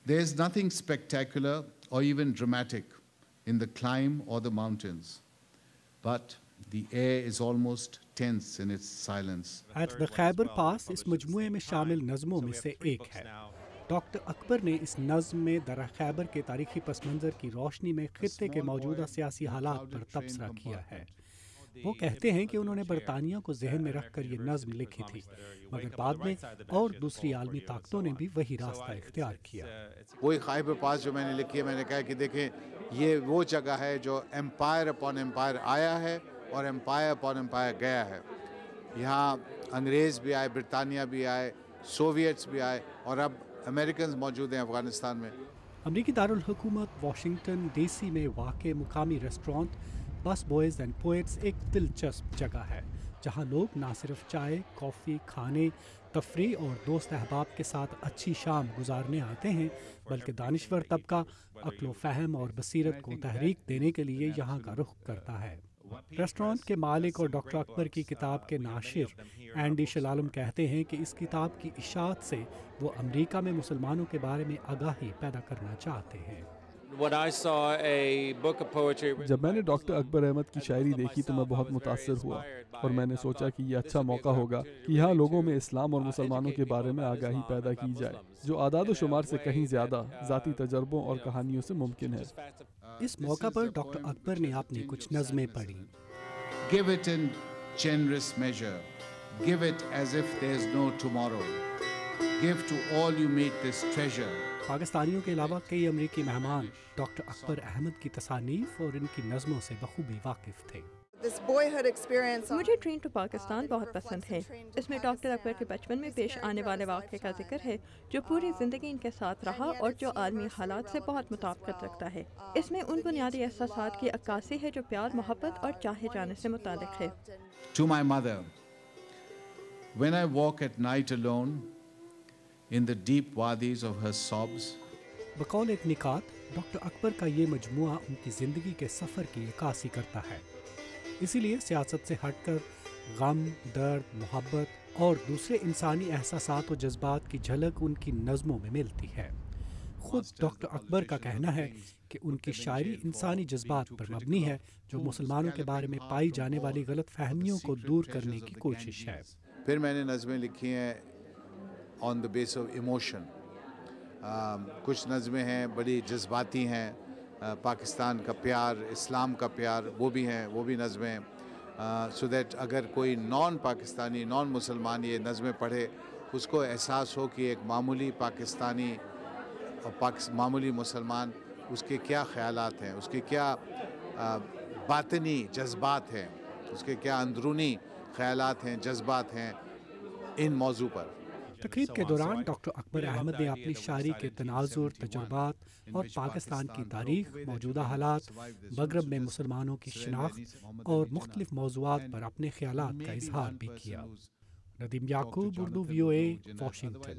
There is nothing spectacular or even dramatic in the climb or the mountains, but the air is almost tense in its silence. At the Khyber Pass इस मजमूए में शामिल नज़मों में से एक है। Doctor Akbar ने इस नज़्म में दर्रा खैबर के तारीखी पस मंज़र की रोशनी में खित्ते के मौजूदा सियासी हालात पर तबसरा किया है। वो कहते हैं कि उन्होंने बरतानिया को जहन में रख कर ये नज़्म लिखी थी, मगर बाद में और दूसरी आलमी ताकतों ने भी वही रास्ता इख्तियार किया। वही खैबर पास जो मैंने लिखी है, मैंने कहा कि देखें ये वो जगह है जो एम्पायर अपॉन एम्पायर आया है और एम्पायर अपॉन एम्पायर गया है। यहाँ अंग्रेज़ भी आए, ब्रिटानिया भी आए, सोवियट्स भी आए और अब अमेरिकन मौजूद हैं अफ़गानिस्तान में। अमरीकी दारुल हुकूमत वाशिंगटन डीसी में वाक़े मुकामी रेस्टोरेंट बस बॉयज़ एंड पोएट्स एक दिलचस्प जगह है, जहाँ लोग ना सिर्फ चाय, कॉफ़ी, खाने, तफरी और दोस्त अहबाब के साथ अच्छी शाम गुजारने आते हैं, बल्कि दानिश्वर तबका अक्ल फ़हम और बसीरत को तहरीक देने के लिए यहाँ का रुख करता है। रेस्टोरेंट के मालिक और डॉक्टर अकबर की किताब के नाशिर एंडी शलालम कहते हैं कि इस किताब की इशाअत से वो अमेरिका में मुसलमानों के बारे में आगाही पैदा करना चाहते हैं। जब मैंने डॉक्टर अकबर अहमद की शायरी देखी तो मैं बहुत मुतासर हुआ और मैंने सोचा कि यह अच्छा मौका होगा कि यहाँ लोगों में इस्लाम और मुसलमानों के बारे में आगाही पैदा की जाए, जो आदाद व शुमार से कहीं ज़्यादा ज़ाती तजर्बों और कहानियों से मुमकिन है। इस मौका पर डॉक्टर अकबर ने अपनी कुछ नज़में पढ़ी। Give it in generous measure, give it as if there is no tomorrow, give to all you meet this treasure. पाकिस्तानियों के अलावा कई अमरीकी मेहमान डॉक्टर अकबर अहमद की तसानीफ और इनकी नज़मों से बखूबी वाकिफ थे। मुझे ट्रेन टू पाकिस्तान बहुत पसंद है। इसमें डॉक्टर अकबर के बचपन में पेश आने वाले वाक़े का जिक्र है जो पूरी ज़िंदगी इनके साथ रहा और जो आलमी हालात से बहुत मुताबिकत रखता है। इसमें उन बुनियादी एहसासात की अक्कासी है जो प्यार, मोहब्बत और चाहे जाने से मुताल्लिक़ है। To my mother, when I walk at night alone in the deep wadis of her sobs, बकौल एक निकात डॉक्टर अकबर का ये मजमुआ उनकी ज़िंदगी के सफ़र की अक्कासी करता है। इसीलिए सियासत से हटकर गम, दर्द, मोहब्बत और दूसरे इंसानी एहसासात व जज्बात की झलक उनकी नज़मों में मिलती है। खुद डॉक्टर अकबर का कहना है कि उनकी शायरी इंसानी जज्बात पर मबनी है, जो मुसलमानों के बारे में पाई जाने वाली गलत फहमियों को दूर करने की कोशिश है। फिर मैंने नज़में लिखी हैं on the base of emotion. कुछ नज़में हैं बड़ी जज्बाती हैं, पाकिस्तान का प्यार, इस्लाम का प्यार, वो भी हैं, वो भी नज़में, सो दैट अगर कोई नॉन पाकिस्तानी, नॉन मुसलमान ये नज़में पढ़े, उसको एहसास हो कि एक मामूली पाकिस्तानी और मामूली मुसलमान, उसके क्या ख़यालात हैं, उसके क्या बातिनी जज्बात हैं, उसके क्या अंदरूनी ख़यालात हैं, जज्बात हैं इन मौजू पर। तकरीब के दौरान डॉक्टर अकबर अहमद ने अपनी शायरी के तनाजुर, तजुर्बात और पाकिस्तान की तारीख, मौजूदा हालात, मगरब में मुसलमानों की शिनाख्त और मुख्तलिफ मौज़ूआत पर अपने ख़यालात का इजहार भी किया। नदीम याकूब, उर्दू VOA, वाशिंगटन।